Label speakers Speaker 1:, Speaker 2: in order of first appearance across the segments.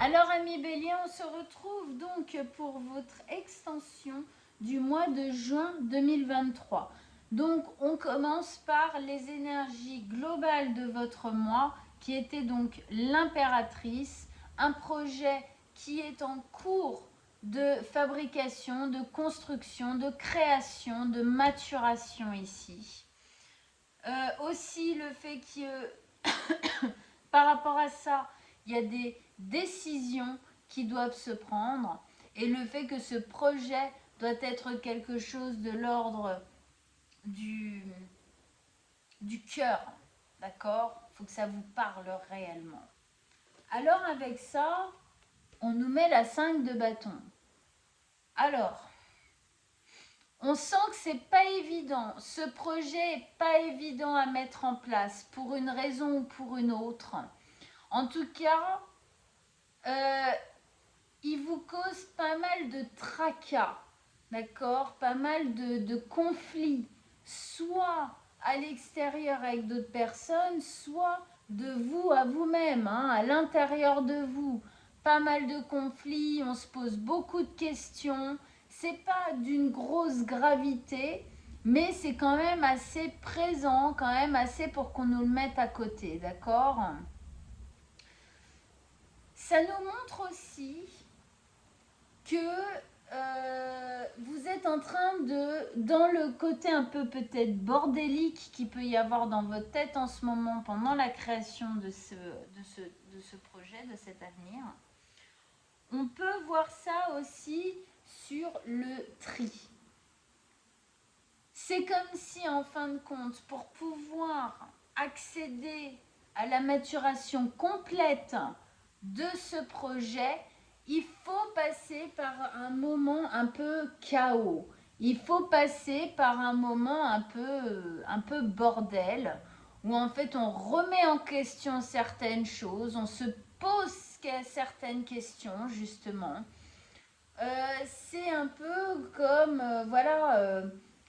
Speaker 1: Alors, amis Bélier, on se retrouve donc pour votre extension du mois de juin 2023. Donc, on commence par les énergies globales de votre mois, qui était donc l'impératrice, un projet qui est en cours de fabrication, de construction, de création, de maturation ici. Aussi le fait que par rapport à ça, il y a des décisions qui doivent se prendre et le fait que ce projet doit être quelque chose de l'ordre du, du cœur, d'accord? Il faut que ça vous parle réellement. Alors avec ça, on nous met la 5 de bâton. Alors, on sent que c'est pas évident. Ce projet est pas évident à mettre en place pour une raison ou pour une autre. En tout cas, il vous cause pas mal de tracas, d'accord? Pas mal de conflits, soit à l'extérieur avec d'autres personnes, soit de vous à vous-même, hein, à l'intérieur de vous. Pas mal de conflits, on se pose beaucoup de questions. C'est pas d'une grosse gravité, mais c'est quand même assez présent, quand même assez pour qu'on nous le mette à côté, d'accord? Ça nous montre aussi que vous êtes en train de, dans le côté un peu peut-être bordélique qui peut y avoir dans votre tête en ce moment pendant la création de ce projet, de cet avenir, on peut voir ça aussi sur le tri. C'est comme si en fin de compte, pour pouvoir accéder à la maturation complète de ce projet, il faut passer par un moment un peu chaos. Il faut passer par un moment un peu bordel, où en fait on remet en question certaines choses, on se pose certaines questions justement. C'est un peu comme,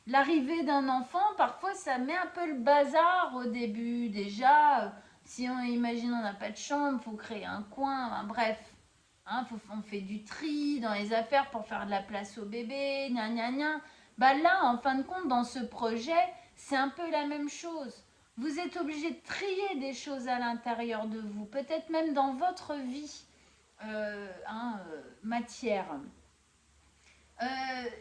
Speaker 1: l'arrivée d'un enfant. Parfois, ça met un peu le bazar au début. Déjà, si on imagine on n'a pas de chambre, il faut créer un coin. Enfin, bref, hein, on fait du tri dans les affaires pour faire de la place au bébé. Gna gna gna. Bah là, en fin de compte, dans ce projet, c'est un peu la même chose. Vous êtes obligé de trier des choses à l'intérieur de vous, peut-être même dans votre vie matière.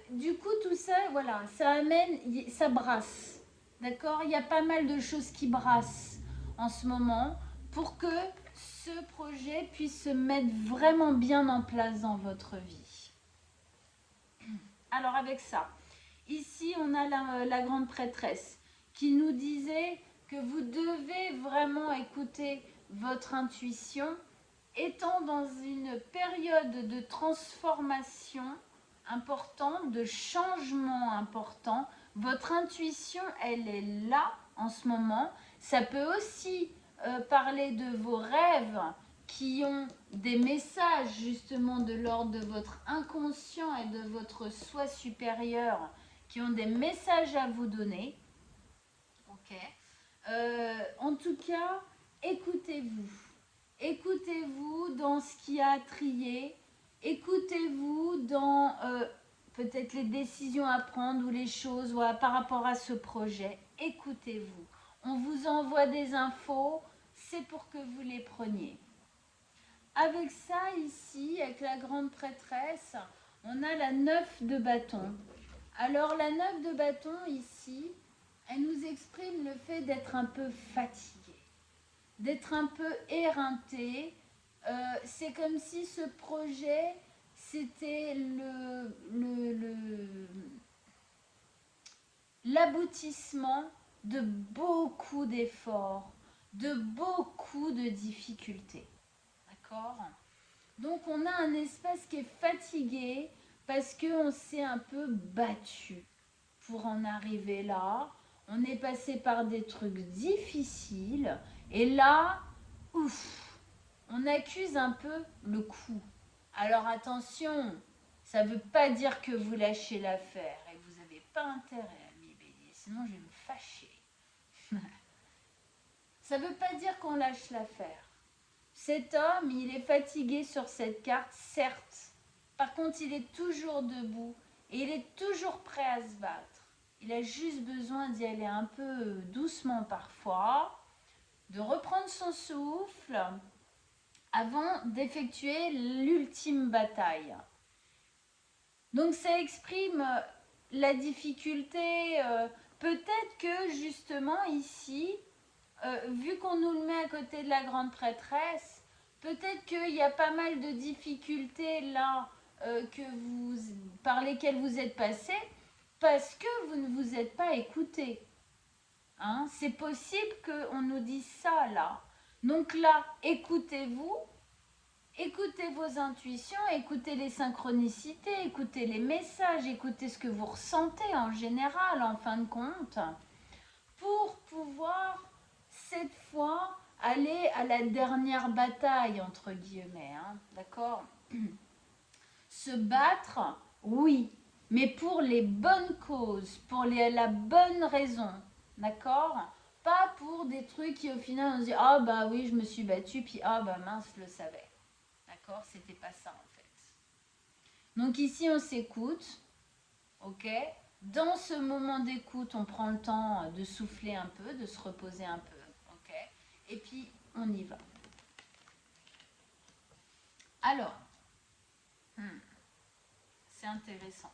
Speaker 1: Du coup, tout ça, voilà, ça amène, ça brasse. D'accord? Il y a pas mal de choses qui brassent en ce moment pour que ce projet puisse se mettre vraiment bien en place dans votre vie. Alors avec ça, ici on a la grande prêtresse qui nous disait que vous devez vraiment écouter votre intuition étant dans une période de transformation importante, de changement important. Votre intuition, elle est là en ce moment. Ça peut aussi parler de vos rêves qui ont des messages justement de l'ordre de votre inconscient et de votre soi supérieur, qui ont des messages à vous donner. Ok. En tout cas, écoutez-vous. Écoutez-vous dans ce qui a trié. Écoutez-vous dans peut-être les décisions à prendre ou les choses par rapport à ce projet. Écoutez-vous. On vous envoie des infos, c'est pour que vous les preniez. Avec ça, ici, avec la grande prêtresse, on a la 9 de bâton. Alors, la 9 de bâton, ici, elle nous exprime le fait d'être un peu fatigué, d'être un peu éreinté. C'est comme si ce projet, c'était l'aboutissement de beaucoup d'efforts, de beaucoup de difficultés. D'accord? Donc on a un espace qui est fatigué parce qu'on s'est un peu battu pour en arriver là. On est passé par des trucs difficiles et là, ouf, on accuse un peu le coup. Alors attention, ça ne veut pas dire que vous lâchez l'affaire et vous n'avez pas intérêt, ami Bélier, sinon je vais me fâcher. Ça ne veut pas dire qu'on lâche l'affaire. Cet homme, il est fatigué sur cette carte, certes. Par contre, il est toujours debout et il est toujours prêt à se battre. Il a juste besoin d'y aller un peu doucement parfois, de reprendre son souffle avant d'effectuer l'ultime bataille. Donc ça exprime la difficulté. Peut-être que justement ici, vu qu'on nous le met à côté de la grande prêtresse, peut-être qu'il y a pas mal de difficultés là par lesquelles vous êtes passé parce que vous ne vous êtes pas écouté. Hein? C'est possible qu'on nous dise ça là. Donc là, écoutez-vous. Écoutez vos intuitions, écoutez les synchronicités, écoutez les messages, écoutez ce que vous ressentez en général, en fin de compte, pour pouvoir, cette fois, aller à la dernière bataille, entre guillemets, hein, d'accord? Se battre, oui, mais pour les bonnes causes, pour la bonne raison, d'accord? Pas pour des trucs qui, au final, on se dit « Ah, bah oui, je me suis battue, puis ah, bah mince, je le savais. » D'accord? C'était pas ça en fait. Donc ici on s'écoute, ok? Dans ce moment d'écoute, on prend le temps de souffler un peu, de se reposer un peu, ok? Et puis on y va. Alors, c'est intéressant.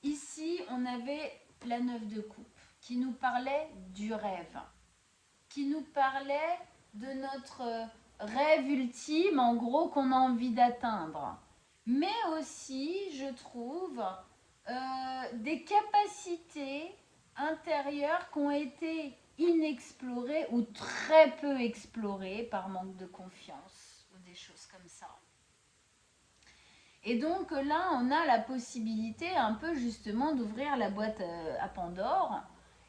Speaker 1: Ici, on avait la 9 de coupe qui nous parlait du rêve, qui nous parlait de notre rêve ultime, en gros, qu'on a envie d'atteindre. Mais aussi, je trouve, des capacités intérieures qui ont été inexplorées ou très peu explorées par manque de confiance ou des choses comme ça. Et donc là, on a la possibilité un peu justement d'ouvrir la boîte à Pandore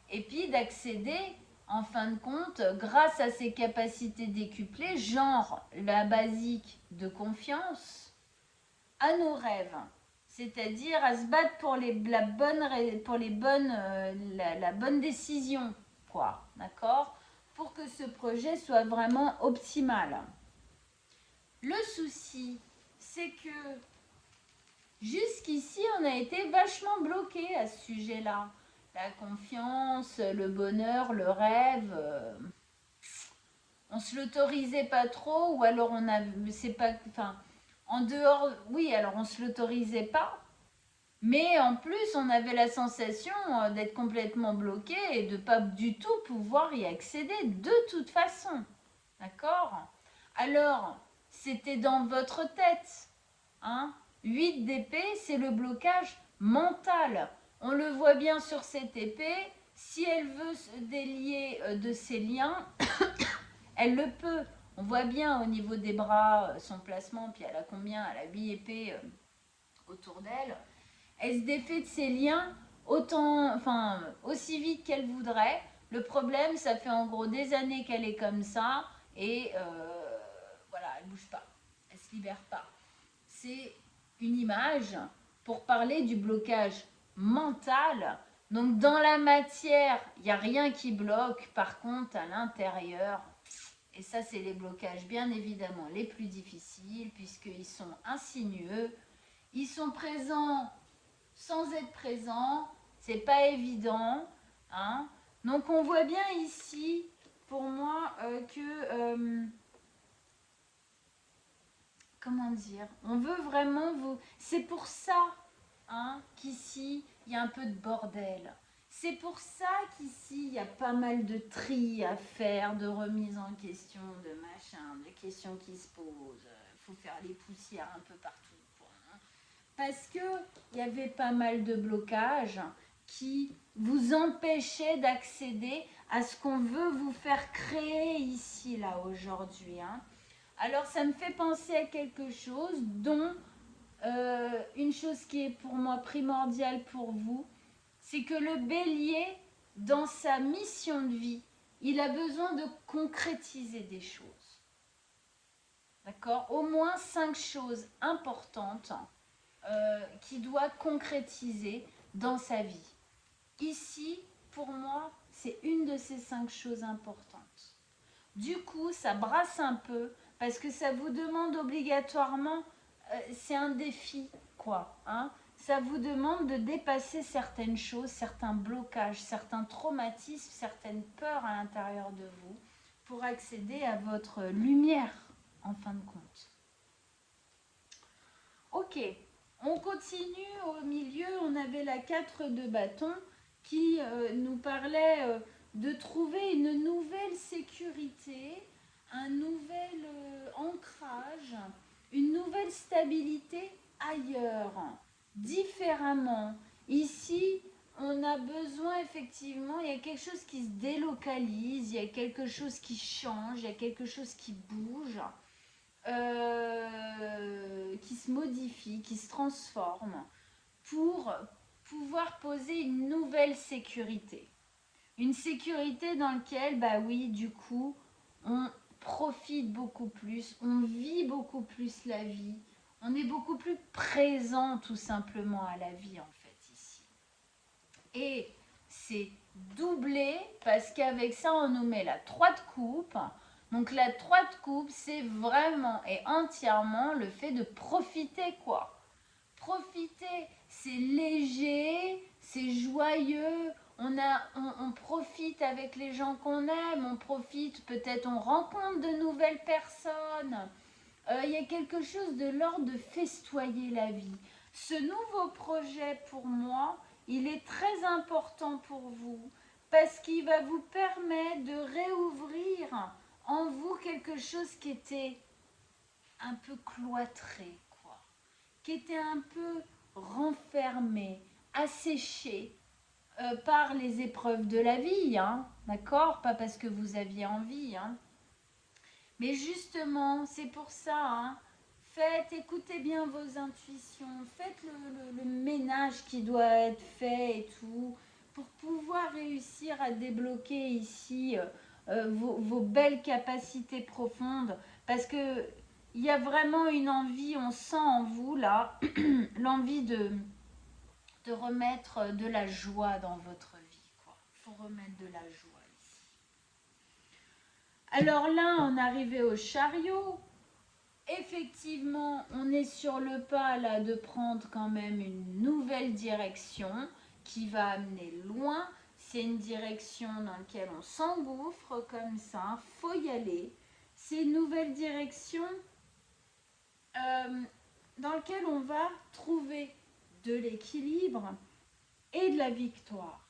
Speaker 1: et puis d'accéder en fin de compte, grâce à ses capacités décuplées, genre la basique de confiance, à nos rêves. C'est-à-dire à se battre pour la bonne décision, quoi, d'accord? Pour que ce projet soit vraiment optimal. Le souci, c'est que jusqu'ici, on a été vachement bloqué à ce sujet-là. La confiance, le bonheur, le rêve, on se l'autorisait pas trop, ou alors on a, c'est pas, enfin, en dehors, oui, alors on se l'autorisait pas, mais en plus, on avait la sensation d'être complètement bloqué et de pas du tout pouvoir y accéder de toute façon. D'accord? Alors, c'était dans votre tête. Hein? 8 d'épée, c'est le blocage mental. On le voit bien sur cette épée. Si elle veut se délier de ses liens, elle le peut. On voit bien au niveau des bras son placement, puis elle a combien? Elle a 8 épées autour d'elle. Elle se défait de ses liens aussi vite qu'elle voudrait. Le problème, ça fait en gros des années qu'elle est comme ça et voilà, elle ne bouge pas, elle ne se libère pas. C'est une image pour parler du blocage mental. Donc dans la matière, il n'y a rien qui bloque. Par contre, à l'intérieur, et ça c'est les blocages bien évidemment les plus difficiles puisqu'ils sont insinueux, ils sont présents sans être présents, c'est pas évident. Hein. Donc on voit bien ici, pour moi, comment dire, on veut vraiment vous... C'est pour ça qu'ici, il y a un peu de bordel. C'est pour ça qu'ici, il y a pas mal de tri à faire, de remise en question, de machin, de questions qui se posent. Il faut faire les poussières un peu partout. Parce qu'il y avait pas mal de blocages qui vous empêchaient d'accéder à ce qu'on veut vous faire créer ici, là, aujourd'hui. Hein. Alors, ça me fait penser à quelque chose dont une chose qui est pour moi primordiale pour vous, c'est que le bélier, dans sa mission de vie, il a besoin de concrétiser des choses. D'accord? Au moins 5 choses importantes qu'il doit concrétiser dans sa vie. Ici, pour moi, c'est une de ces 5 choses importantes. Du coup, ça brasse un peu parce que ça vous demande obligatoirement, c'est un défi, quoi. Hein. Ça vous demande de dépasser certaines choses, certains blocages, certains traumatismes, certaines peurs à l'intérieur de vous pour accéder à votre lumière, en fin de compte. Ok, on continue au milieu, on avait la 4 de bâton qui nous parlait de trouver une nouvelle sécurité, un nouvel ancrage, une nouvelle stabilité ailleurs, différemment. Ici, on a besoin effectivement, il y a quelque chose qui se délocalise, il y a quelque chose qui change, il y a quelque chose qui bouge. Qui se modifie, qui se transforme pour pouvoir poser une nouvelle sécurité. Une sécurité dans laquelle, bah oui, du coup, on profite beaucoup plus, on vit beaucoup plus la vie, on est beaucoup plus présent tout simplement à la vie en fait ici. Et c'est doublé parce qu'avec ça, on nous met la 3 de coupe. Donc la 3 de coupe, c'est vraiment et entièrement le fait de profiter quoi. Profiter, c'est léger, c'est joyeux, on profite avec les gens qu'on aime, on profite, peut-être on rencontre de nouvelles personnes. Il y a quelque chose de l'ordre de festoyer la vie. Ce nouveau projet pour moi, il est très important pour vous parce qu'il va vous permettre de réouvrir en vous quelque chose qui était un peu cloîtré, quoi, qui était un peu renfermé, asséché par les épreuves de la vie, hein, d'accord? Pas parce que vous aviez envie, hein. Mais justement, c'est pour ça, hein, écoutez bien vos intuitions, faites le ménage qui doit être fait et tout, pour pouvoir réussir à débloquer ici vos belles capacités profondes, parce que il y a vraiment une envie, on sent en vous là, l'envie de remettre de la joie dans votre vie, quoi. Il faut remettre de la joie. Alors là, on est arrivé au chariot. Effectivement, on est sur le pas là de prendre quand même une nouvelle direction qui va amener loin. C'est une direction dans laquelle on s'engouffre comme ça, faut y aller. C'est une nouvelle direction dans laquelle on va trouver de l'équilibre et de la victoire.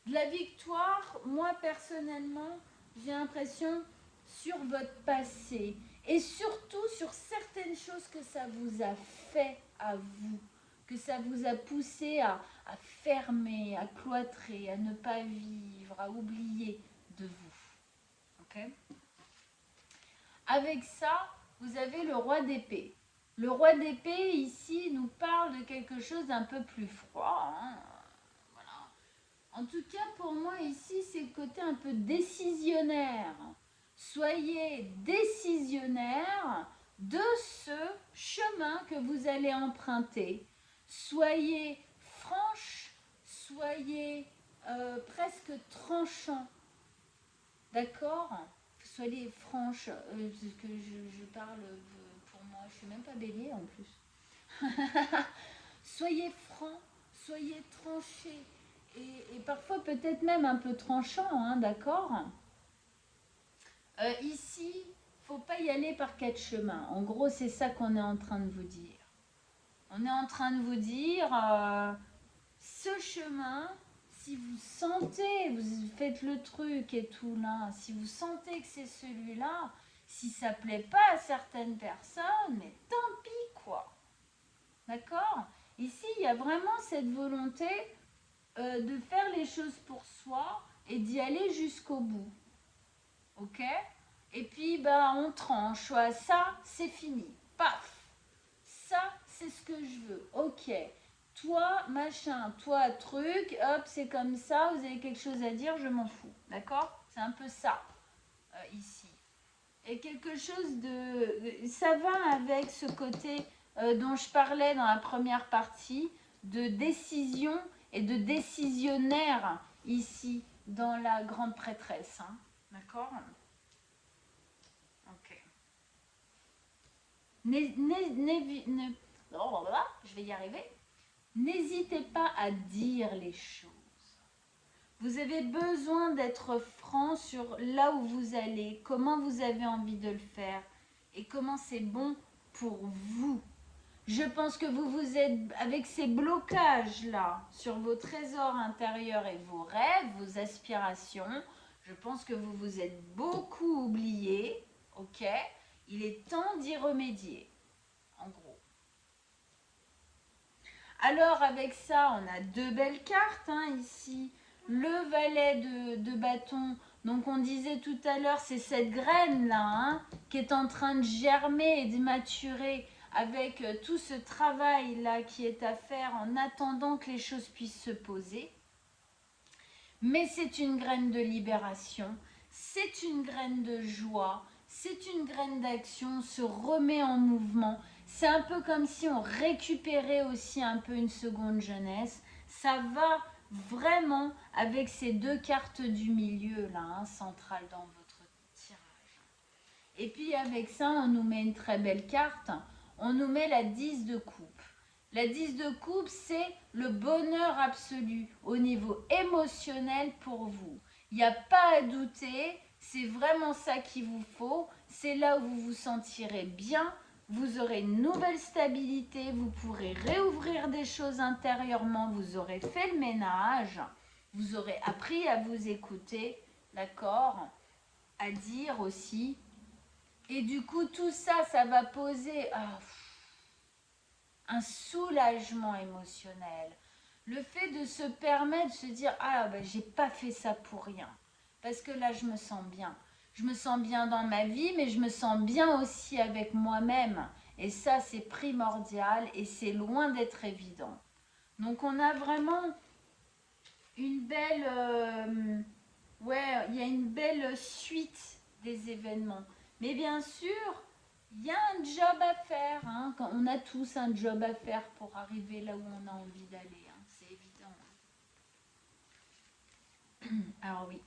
Speaker 1: De la victoire, moi personnellement, j'ai l'impression sur votre passé et surtout sur certaines choses que ça vous a fait à vous, que ça vous a poussé à fermer, à cloîtrer, à ne pas vivre, à oublier de vous. Ok ? Avec ça, vous avez le roi d'épée. Le roi d'épée ici nous parle de quelque chose d'un peu plus froid. Hein. En tout cas, pour moi, ici, c'est le côté un peu décisionnaire. Soyez décisionnaire de ce chemin que vous allez emprunter. Soyez franche, soyez presque tranchant. D'accord ? Soyez franche, parce que je parle pour moi, je ne suis même pas bélier en plus. Soyez franc, soyez tranché. Et parfois peut-être même un peu tranchant, hein, d'accord ? Ici, il ne faut pas y aller par 4 chemins. En gros, c'est ça qu'on est en train de vous dire. On est en train de vous dire, ce chemin, si vous sentez, vous faites le truc et tout là, si vous sentez que c'est celui-là, si ça ne plaît pas à certaines personnes, mais tant pis quoi. D'accord ? Ici, il y a vraiment cette volonté de faire les choses pour soi et d'y aller jusqu'au bout. Ok ? Et puis, bah, on tranche. Soit ça, c'est fini. Paf ! Ça, c'est ce que je veux. Ok. Toi, machin, toi, truc, hop, c'est comme ça, vous avez quelque chose à dire, je m'en fous. D'accord ? C'est un peu ça, ici. Et quelque chose de... Ça va avec ce côté dont je parlais dans la première partie, de décision et de décisionnaire, ici, dans la grande prêtresse. Hein. D'accord ? Je vais y arriver. N'hésitez pas à dire les choses. Vous avez besoin d'être franc sur là où vous allez, comment vous avez envie de le faire et comment c'est bon pour vous. Je pense que vous vous êtes, avec ces blocages-là sur vos trésors intérieurs et vos rêves, vos aspirations, je pense que vous vous êtes beaucoup oublié, ok? Il est temps d'y remédier, en gros. Alors avec ça, on a deux belles cartes hein, ici. Le valet de bâton, donc on disait tout à l'heure, c'est cette graine-là hein, qui est en train de germer et de maturer avec tout ce travail-là qui est à faire en attendant que les choses puissent se poser. Mais c'est une graine de libération, c'est une graine de joie, c'est une graine d'action, on se remet en mouvement. C'est un peu comme si on récupérait aussi un peu une seconde jeunesse. Ça va vraiment avec ces deux cartes du milieu là, hein, centrales dans votre tirage. Et puis avec ça, on nous met une très belle carte. On nous met la 10 de coupe. La 10 de coupe, c'est le bonheur absolu au niveau émotionnel pour vous. Il n'y a pas à douter, c'est vraiment ça qu'il vous faut. C'est là où vous vous sentirez bien. Vous aurez une nouvelle stabilité, vous pourrez réouvrir des choses intérieurement, vous aurez fait le ménage, vous aurez appris à vous écouter, d'accord? À dire aussi. Et du coup, tout ça, ça va poser un soulagement émotionnel. Le fait de se permettre de se dire « Ah, ben, j'ai pas fait ça pour rien. » Parce que là, je me sens bien. Je me sens bien dans ma vie, mais je me sens bien aussi avec moi-même. Et ça, c'est primordial et c'est loin d'être évident. Donc, on a vraiment une belle... ouais, il y a une belle suite des événements. Mais bien sûr, il y a un job à faire. Hein. On a tous un job à faire pour arriver là où on a envie d'aller. Hein. C'est évident. Alors oui.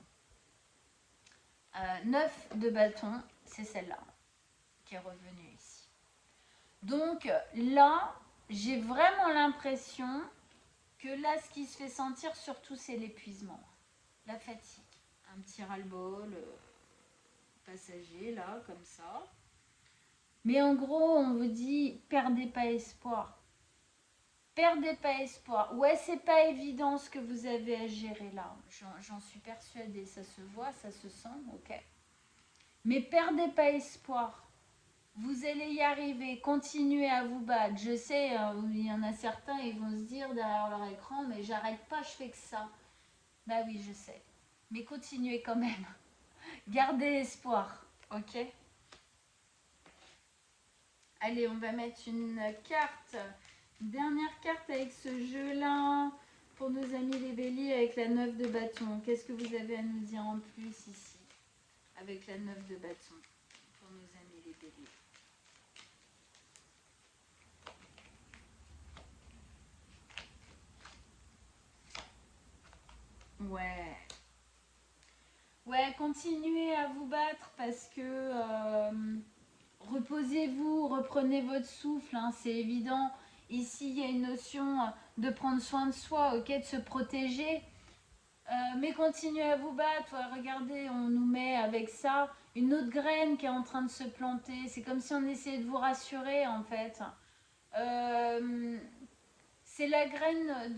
Speaker 1: 9 de bâton, c'est celle-là qui est revenue ici. Donc là, j'ai vraiment l'impression que là, ce qui se fait sentir surtout, c'est l'épuisement, la fatigue. Un petit ras-le-bol passager, là, comme ça. Mais en gros, on vous dit, perdez pas espoir. Perdez pas espoir. Ouais, c'est pas évident ce que vous avez à gérer là. J'en suis persuadée. Ça se voit, ça se sent, ok. Mais perdez pas espoir. Vous allez y arriver. Continuez à vous battre. Je sais, il y en a certains, ils vont se dire derrière leur écran, mais j'arrête pas, je fais que ça. Bah oui, je sais. Mais continuez quand même. Gardez espoir, ok. Allez, on va mettre une carte, une dernière carte avec ce jeu-là pour nos amis les béliers avec la 9 de bâton. Qu'est-ce que vous avez à nous dire en plus ici avec la 9 de bâton pour nos amis les béliers? Ouais. Ouais, continuez à vous battre parce que reposez-vous, reprenez votre souffle, hein, c'est évident. Ici, il y a une notion de prendre soin de soi, ok, de se protéger. Mais continuez à vous battre. Ouais, regardez, on nous met avec ça une autre graine qui est en train de se planter. C'est comme si on essayait de vous rassurer, en fait. C'est la graine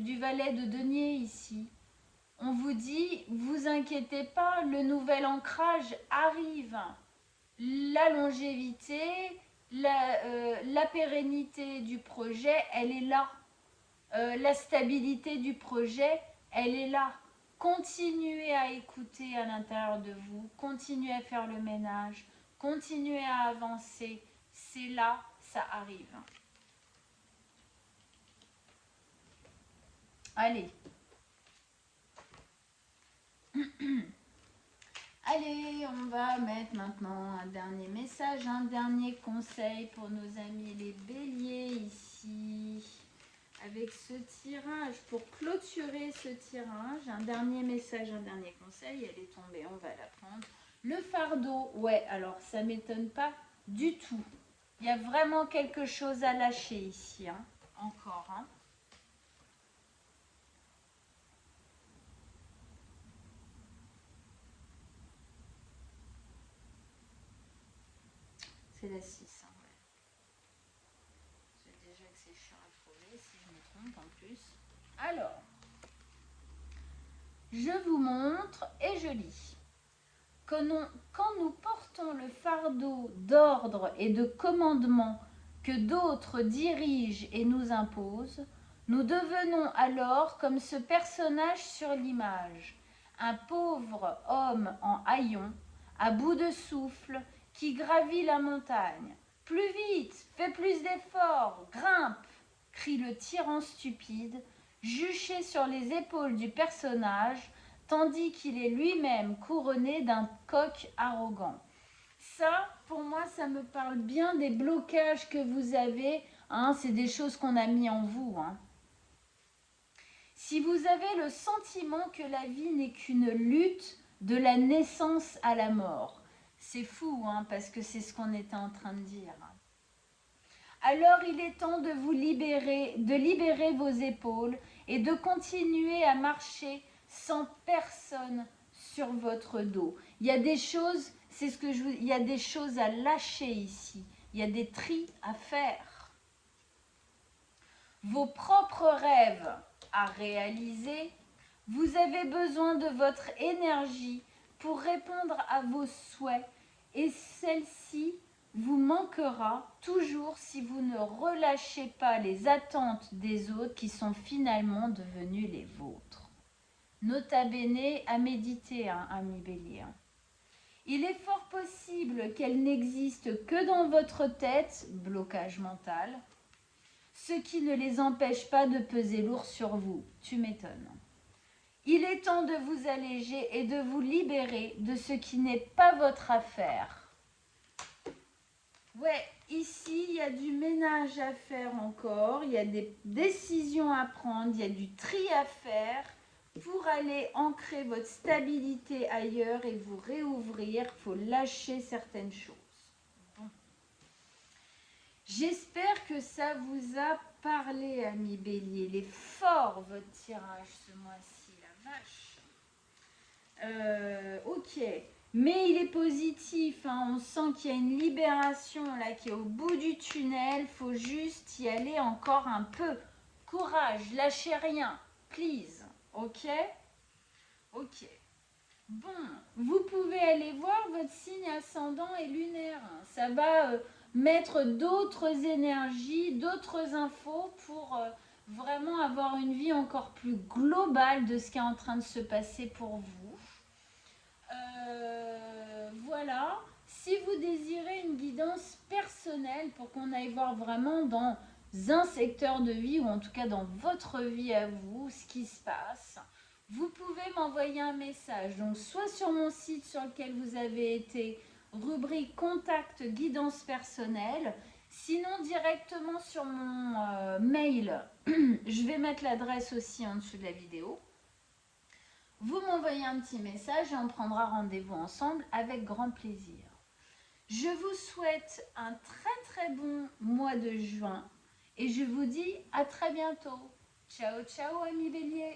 Speaker 1: du valet de denier ici. On vous dit, vous inquiétez pas, le nouvel ancrage arrive. La longévité, la pérennité du projet, elle est là. La stabilité du projet, elle est là. Continuez à écouter à l'intérieur de vous, continuez à faire le ménage, continuez à avancer. C'est là, ça arrive. Allez. Allez, on va mettre maintenant un dernier message, un dernier conseil pour nos amis les béliers ici. Avec ce tirage, pour clôturer ce tirage, un dernier message, un dernier conseil, elle est tombée, on va la prendre. Le fardeau, ouais, alors ça m'étonne pas du tout. Il y a vraiment quelque chose à lâcher ici, hein. Encore, hein. C'est la 6, hein, ouais. C'est déjà que c'est chiant à trouver, si je me trompe en plus. Alors, je vous montre et je lis. Quand nous portons le fardeau d'ordre et de commandement que d'autres dirigent et nous imposent, nous devenons alors comme ce personnage sur l'image, un pauvre homme en haillons, à bout de souffle, qui gravit la montagne. Plus vite, fais plus d'efforts, grimpe, crie le tyran stupide, juché sur les épaules du personnage, tandis qu'il est lui-même couronné d'un coq arrogant. Ça, pour moi, ça me parle bien des blocages que vous avez, hein, c'est des choses qu'on a mis en vous, hein. Si vous avez le sentiment que la vie n'est qu'une lutte de la naissance à la mort, c'est fou, hein, parce que c'est ce qu'on était en train de dire. Alors il est temps de vous libérer, de libérer vos épaules et de continuer à marcher sans personne sur votre dos. Il y a des choses, il y a des choses à lâcher ici. Il y a des tris à faire. Vos propres rêves à réaliser. Vous avez besoin de votre énergie pour répondre à vos souhaits et celle-ci vous manquera toujours si vous ne relâchez pas les attentes des autres qui sont finalement devenues les vôtres. Nota bene à méditer, hein, ami Bélier. Il est fort possible qu'elle n'existe que dans votre tête, blocage mental, ce qui ne les empêche pas de peser lourd sur vous. Tu m'étonnes. Il est temps de vous alléger et de vous libérer de ce qui n'est pas votre affaire. Ouais, ici, il y a du ménage à faire encore, il y a des décisions à prendre, il y a du tri à faire pour aller ancrer votre stabilité ailleurs et vous réouvrir. Il faut lâcher certaines choses. Bon. J'espère que ça vous a parlé, ami Bélier. Il est fort, votre tirage ce mois-ci, la vache. Ok. Mais il est positif, hein. On sent qu'il y a une libération là qui est au bout du tunnel. Il faut juste y aller encore un peu. Courage, lâchez rien, please. Ok? Ok. Bon, vous pouvez aller voir votre signe ascendant et lunaire. Ça va mettre d'autres énergies, d'autres infos pour vraiment avoir une vie encore plus globale de ce qui est en train de se passer pour vous. Voilà. Si vous désirez une guidance personnelle pour qu'on aille voir vraiment dans un secteur de vie ou en tout cas dans votre vie à vous, ce qui se passe, vous pouvez m'envoyer un message. Donc soit sur mon site sur lequel vous avez été, rubrique contact guidance personnelle, sinon directement sur mon mail. Je vais mettre l'adresse aussi en dessous de la vidéo. Vous m'envoyez un petit message et on prendra rendez-vous ensemble avec grand plaisir. Je vous souhaite un très très bon mois de juin et je vous dis à très bientôt. Ciao ciao, amis Bélier.